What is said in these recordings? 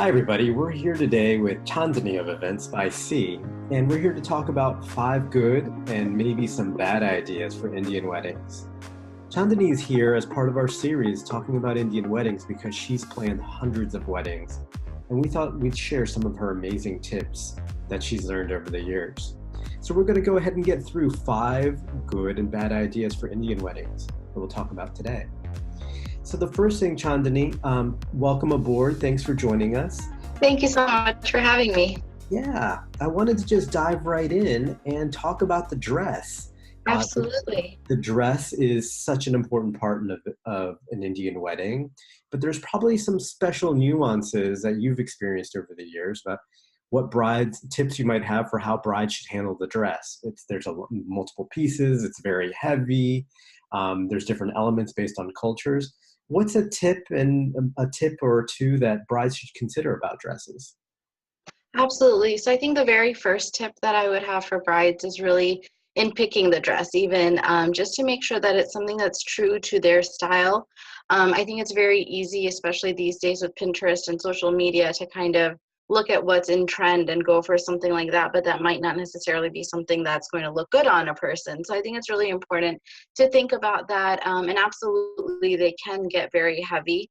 Hi, everybody. We're here today with Chandani of Events by C, and we're here to talk about 5 good and maybe some bad ideas for Indian weddings. Chandani is here as part of our series talking about Indian weddings because she's planned hundreds of weddings, and we thought we'd share some of her amazing tips that she's learned over the years. So we're going to go ahead and get through 5 good and bad ideas for Indian weddings that we'll talk about today. So the first thing, Chandani, welcome aboard. Thanks for joining us. Thank you so much for having me. Yeah, I wanted to just dive right in and talk about the dress. Absolutely. The dress is such an important part of an Indian wedding, but there's probably some special nuances that you've experienced over the years about what tips you might have for how brides should handle the dress. There's multiple pieces, it's very heavy, there's different elements based on cultures. What's a tip or two that brides should consider about dresses? Absolutely. So I think the very first tip that I would have for brides is really in picking the dress, even just to make sure that it's something that's true to their style. I think it's very easy, especially these days with Pinterest and social media, to kind of look at what's in trend and go for something like that, but that might not necessarily be something that's going to look good on a person. So I think it's really important to think about that. And absolutely, they can get very heavy.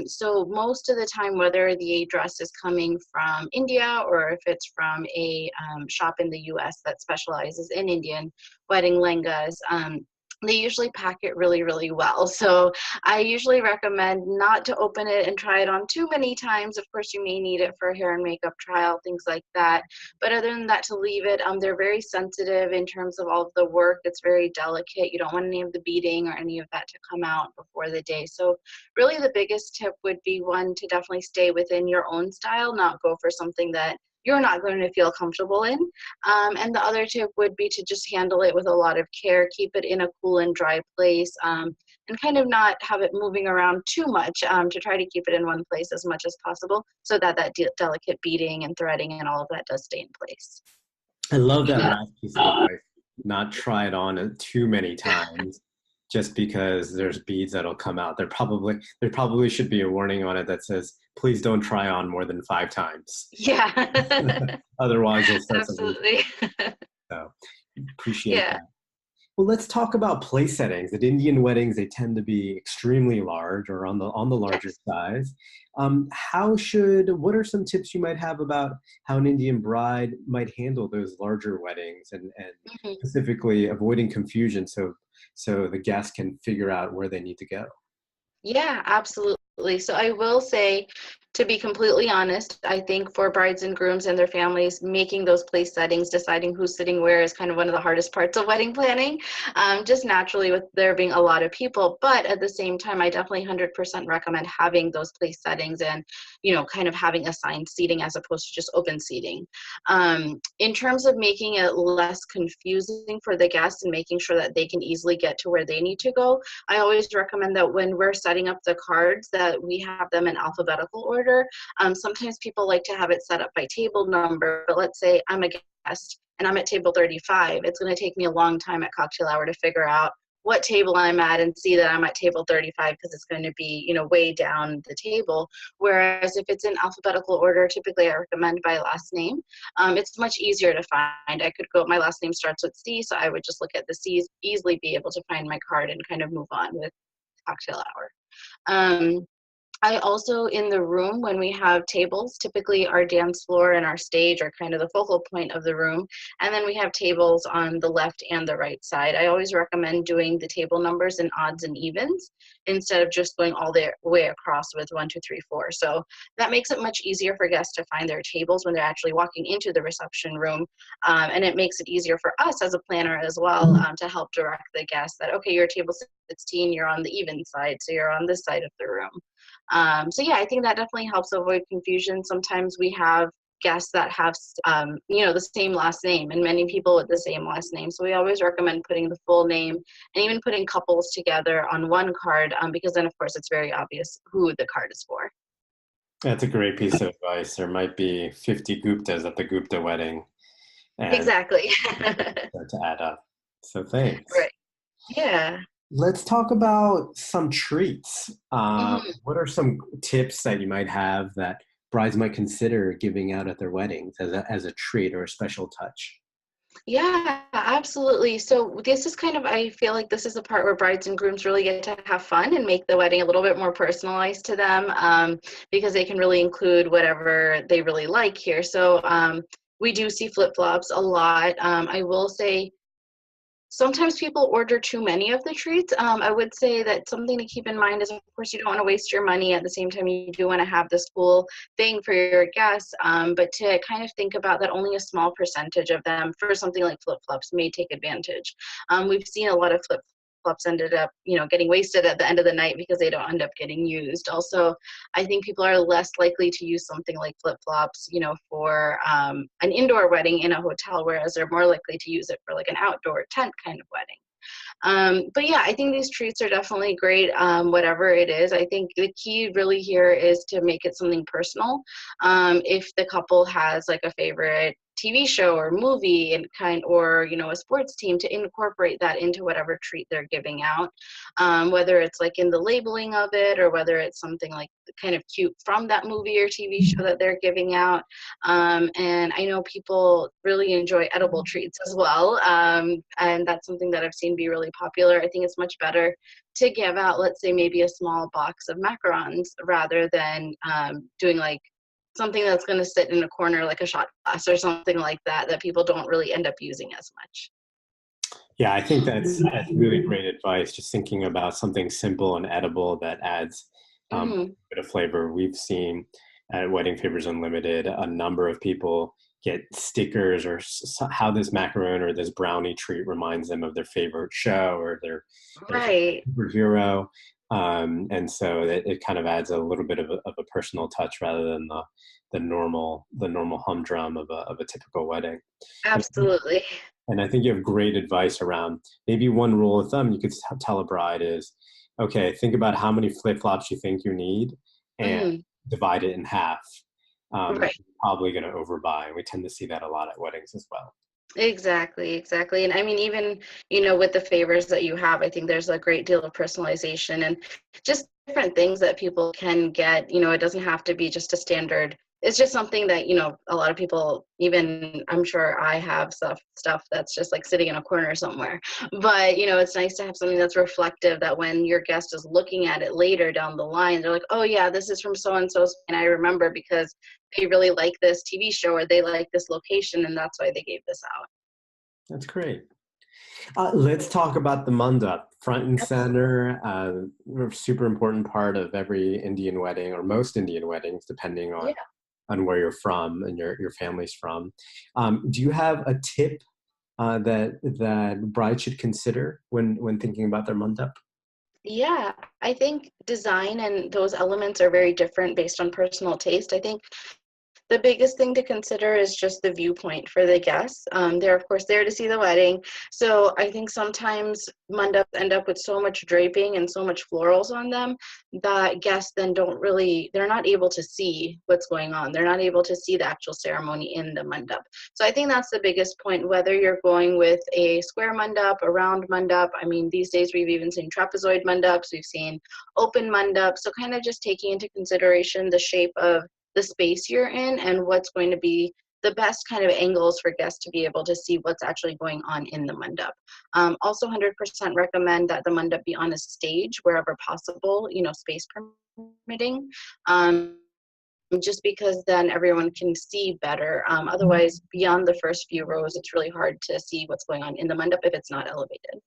So most of the time, whether the dress is coming from India or if it's from a shop in the US that specializes in Indian wedding lehengas, they usually pack it really, really well. So I usually recommend not to open it and try it on too many times. Of course, you may need it for a hair and makeup trial, things like that. But other than that, to leave it, they're very sensitive in terms of all of the work. It's very delicate. You don't want any of the beading or any of that to come out before the day. So really the biggest tip would be, one, to definitely stay within your own style, not go for something that you're not going to feel comfortable in. And the other tip would be to just handle it with a lot of care, keep it in a cool and dry place, and kind of not have it moving around too much, to try to keep it in one place as much as possible so that delicate beading and threading and all of that does stay in place. I love that last piece of advice. Not try it on too many times just because there's beads that'll come out. There probably should be a warning on it that says, please don't try on more than 5 times. Yeah. Otherwise, you'll start Absolutely. So appreciate that. Well, let's talk about place settings. At Indian weddings, they tend to be extremely large or on the larger size. What are some tips you might have about how an Indian bride might handle those larger weddings and specifically avoiding confusion so the guests can figure out where they need to go? Yeah, absolutely. So I will say, to be completely honest, I think for brides and grooms and their families, making those place settings, deciding who's sitting where is kind of one of the hardest parts of wedding planning, just naturally with there being a lot of people. But at the same time, I definitely 100% recommend having those place settings and, kind of having assigned seating as opposed to just open seating. In terms of making it less confusing for the guests and making sure that they can easily get to where they need to go, I always recommend that when we're setting up the cards that we have them in alphabetical order. Sometimes people like to have it set up by table number, but let's say I'm a guest and I'm at table 35. It's going to take me a long time at cocktail hour to figure out what table I'm at and see that I'm at table 35 because it's going to be, way down the table. Whereas if it's in alphabetical order, typically I recommend by last name. It's much easier to find. I could go, my last name starts with C, so I would just look at the C's, easily be able to find my card and kind of move on with cocktail hour. I also, in the room, when we have tables, typically our dance floor and our stage are kind of the focal point of the room. And then we have tables on the left and the right side. I always recommend doing the table numbers in odds and evens instead of just going all the way across with 1, 2, 3, 4. So that makes it much easier for guests to find their tables when they're actually walking into the reception room. And it makes it easier for us as a planner as well, to help direct the guests that, okay, your table 16, you're on the even side, so you're on this side of the room. So yeah, I think that definitely helps avoid confusion. Sometimes we have guests that have, the same last name and many people with the same last name. So we always recommend putting the full name and even putting couples together on one card, because then of course it's very obvious who the card is for. That's a great piece of advice. There might be 50 Guptas at the Gupta wedding. And exactly. start to add up. So thanks. Right. Yeah. Let's talk about some treats. What are some tips that you might have that brides might consider giving out at their weddings as a treat or a special touch? Yeah, absolutely. So this is kind of, I feel like this is the part where brides and grooms really get to have fun and make the wedding a little bit more personalized to them, because they can really include whatever they really like here. So we do see flip-flops a lot. I will say sometimes people order too many of the treats. I would say that something to keep in mind is, of course, you don't want to waste your money. At the same time, you do want to have this cool thing for your guests, but to kind of think about that only a small percentage of them for something like flip-flops may take advantage. We've seen a lot of flip-flops ended up, getting wasted at the end of the night because they don't end up getting used. Also, I think people are less likely to use something like flip-flops, for an indoor wedding in a hotel, whereas they're more likely to use it for like an outdoor tent kind of wedding. But yeah, I think these treats are definitely great, whatever it is. I think the key really here is to make it something personal. If the couple has like a favorite TV show or movie and or a sports team, to incorporate that into whatever treat they're giving out, whether it's like in the labeling of it or whether it's something like kind of cute from that movie or TV show that they're giving out. And I know people really enjoy edible treats as well, and that's something that I've seen be really popular. I think it's much better to give out, let's say, maybe a small box of macarons rather than doing like something that's going to sit in a corner like a shot glass or something like that that people don't really end up using as much. Yeah, I think that's really great advice. Just thinking about something simple and edible that adds a Hmm. bit of flavor. We've seen at Wedding Favors Unlimited a number of people get stickers or how this macaron or this brownie treat reminds them of their favorite show or their Right. superhero. And so it kind of adds a little bit of a personal touch rather than the normal humdrum of a typical wedding. And Absolutely. and I think you have great advice around maybe one rule of thumb you could tell a bride is, okay, think about how many flip flops you think you need and Hmm. divide it in half. Right. You're probably going to overbuy. And we tend to see that a lot at weddings as well. Exactly, exactly. And I mean, even, with the favors that you have, I think there's a great deal of personalization and just different things that people can get. It doesn't have to be just a standard. It's just something that, a lot of people, even I'm sure I have stuff that's just like sitting in a corner somewhere. But, it's nice to have something that's reflective that when your guest is looking at it later down the line, they're like, oh yeah, this is from so and so. And I remember because they really like this TV show or they like this location and that's why they gave this out. That's great. Let's talk about the mandap, front and center, a super important part of every Indian wedding or most Indian weddings, depending Yeah. on where you're from and your family's from. Do you have a tip that bride should consider when thinking about their mandap? Yeah, I think design and those elements are very different based on personal taste. I think the biggest thing to consider is just the viewpoint for the guests. They're of course there to see the wedding. So I think sometimes mandaps end up with so much draping and so much florals on them that guests then they're not able to see what's going on. They're not able to see the actual ceremony in the mandap. So I think that's the biggest point, whether you're going with a square mandap, a round mandap. I mean, these days we've even seen trapezoid mandaps, we've seen open mandaps. So kind of just taking into consideration the shape of the space you're in and what's going to be the best kind of angles for guests to be able to see what's actually going on in the mandap. Also 100% recommend that the mandap be on a stage wherever possible, space permitting, just because then everyone can see better. Otherwise, beyond the first few rows, it's really hard to see what's going on in the mandap if it's not elevated.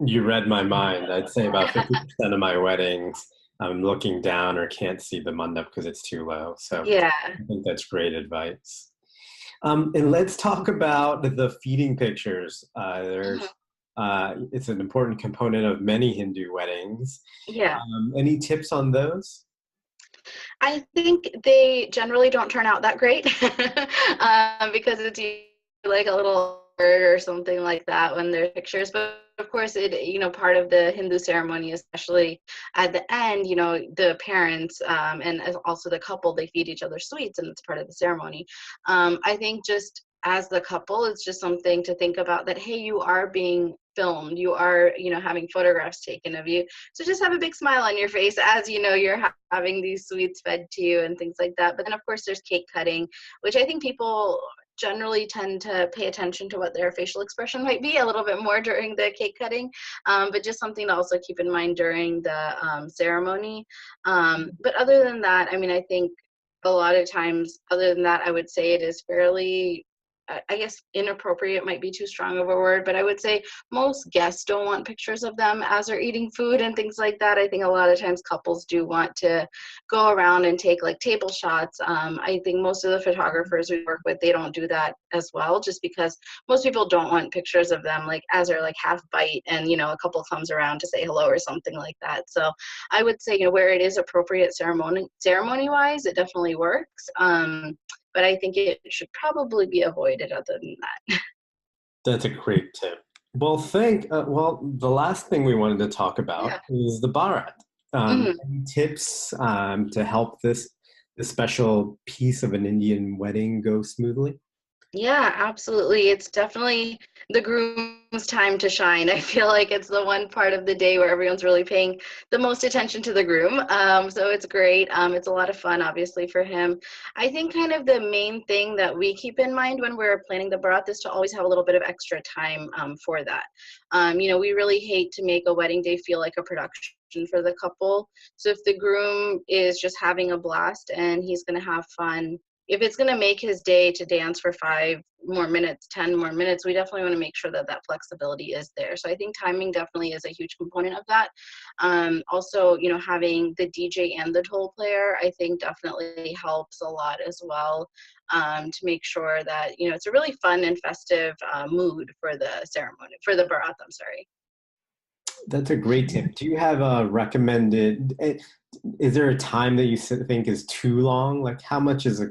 You read my mind. I'd say about 50% of my weddings, I'm looking down or can't see the mandap because it's too low. So Yeah. I think that's great advice. And let's talk about the feeding pictures. Mhm. It's an important component of many Hindu weddings. Yeah. Any tips on those? I think they generally don't turn out that great because it's usually like a little bird or something like that when there's pictures. But of course, part of the Hindu ceremony, especially at the end, the parents and also the couple, they feed each other sweets, and it's part of the ceremony. I think just as the couple, it's just something to think about that, hey, you are being filmed. You are, having photographs taken of you. So just have a big smile on your face as you're having these sweets fed to you and things like that. But then, of course, there's cake cutting, which I think people generally tend to pay attention to what their facial expression might be a little bit more during the cake cutting, but just something to also keep in mind during the ceremony. But other than that, I mean, I think a lot of times, other than that, I would say it is fairly, I guess inappropriate might be too strong of a word, but I would say most guests don't want pictures of them as they're eating food and things like that. I think a lot of times couples do want to go around and take like table shots. I think most of the photographers we work with, they don't do that as well, just because most people don't want pictures of them like as they're like half bite and, a couple comes around to say hello or something like that. So I would say, where it is appropriate ceremony wise, it definitely works. But I think it should probably be avoided other than that. That's a great tip. Well, the last thing we wanted to talk about Yeah. is the Bharat. Mhm. Any tips to help this special piece of an Indian wedding go smoothly? Yeah, absolutely. It's definitely the groom's time to shine. I feel like it's the one part of the day where everyone's really paying the most attention to the groom. So it's great. It's a lot of fun, obviously, for him. I think kind of the main thing that we keep in mind when we're planning the barat is to always have a little bit of extra time for that. We really hate to make a wedding day feel like a production for the couple. So if the groom is just having a blast and he's going to have fun, if it's going to make his day to dance for 5 more minutes, 10 more minutes, we definitely want to make sure that that flexibility is there. So I think timing definitely is a huge component of that. Also, having the DJ and the toll player, I think definitely helps a lot as well, to make sure that, it's a really fun and festive mood for the ceremony, for the barat, I'm sorry. That's a great tip. Do you have a recommended? Is there a time that you think is too long? Like, how much is a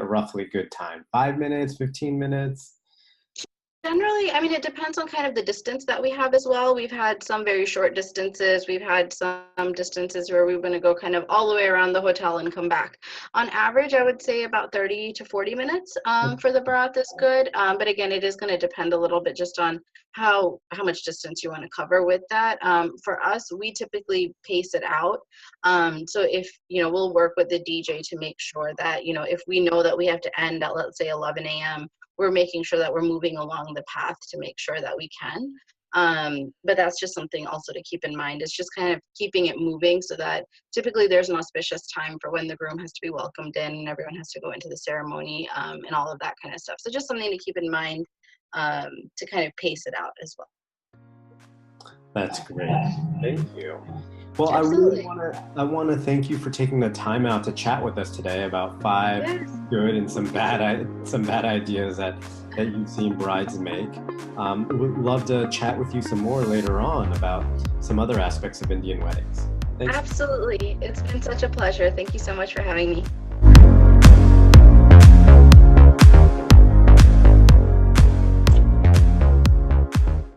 roughly good time? 5 minutes, 15 minutes? Generally, I mean, it depends on kind of the distance that we have as well. We've had some very short distances. We've had some distances where we're going to go kind of all the way around the hotel and come back. On average, I would say about 30 to 40 minutes for the barat is good. But again, it is going to depend a little bit just on how much distance you want to cover with that. For us, we typically pace it out. So if, we'll work with the DJ to make sure that, if we know that we have to end at, let's say, 11 a.m., we're making sure that we're moving along the path to make sure that we can. But that's just something also to keep in mind. It's just kind of keeping it moving so that typically there's an auspicious time for when the groom has to be welcomed in and everyone has to go into the ceremony, and all of that kind of stuff. So just something to keep in mind, to kind of pace it out as well. That's great. Thank you. Well, Absolutely. I want to thank you for taking the time out to chat with us today about five Yes. good and some bad ideas that you've seen brides make. Would love to chat with you some more later on about some other aspects of Indian weddings. Thanks. Absolutely. It's been such a pleasure. Thank you so much for having me.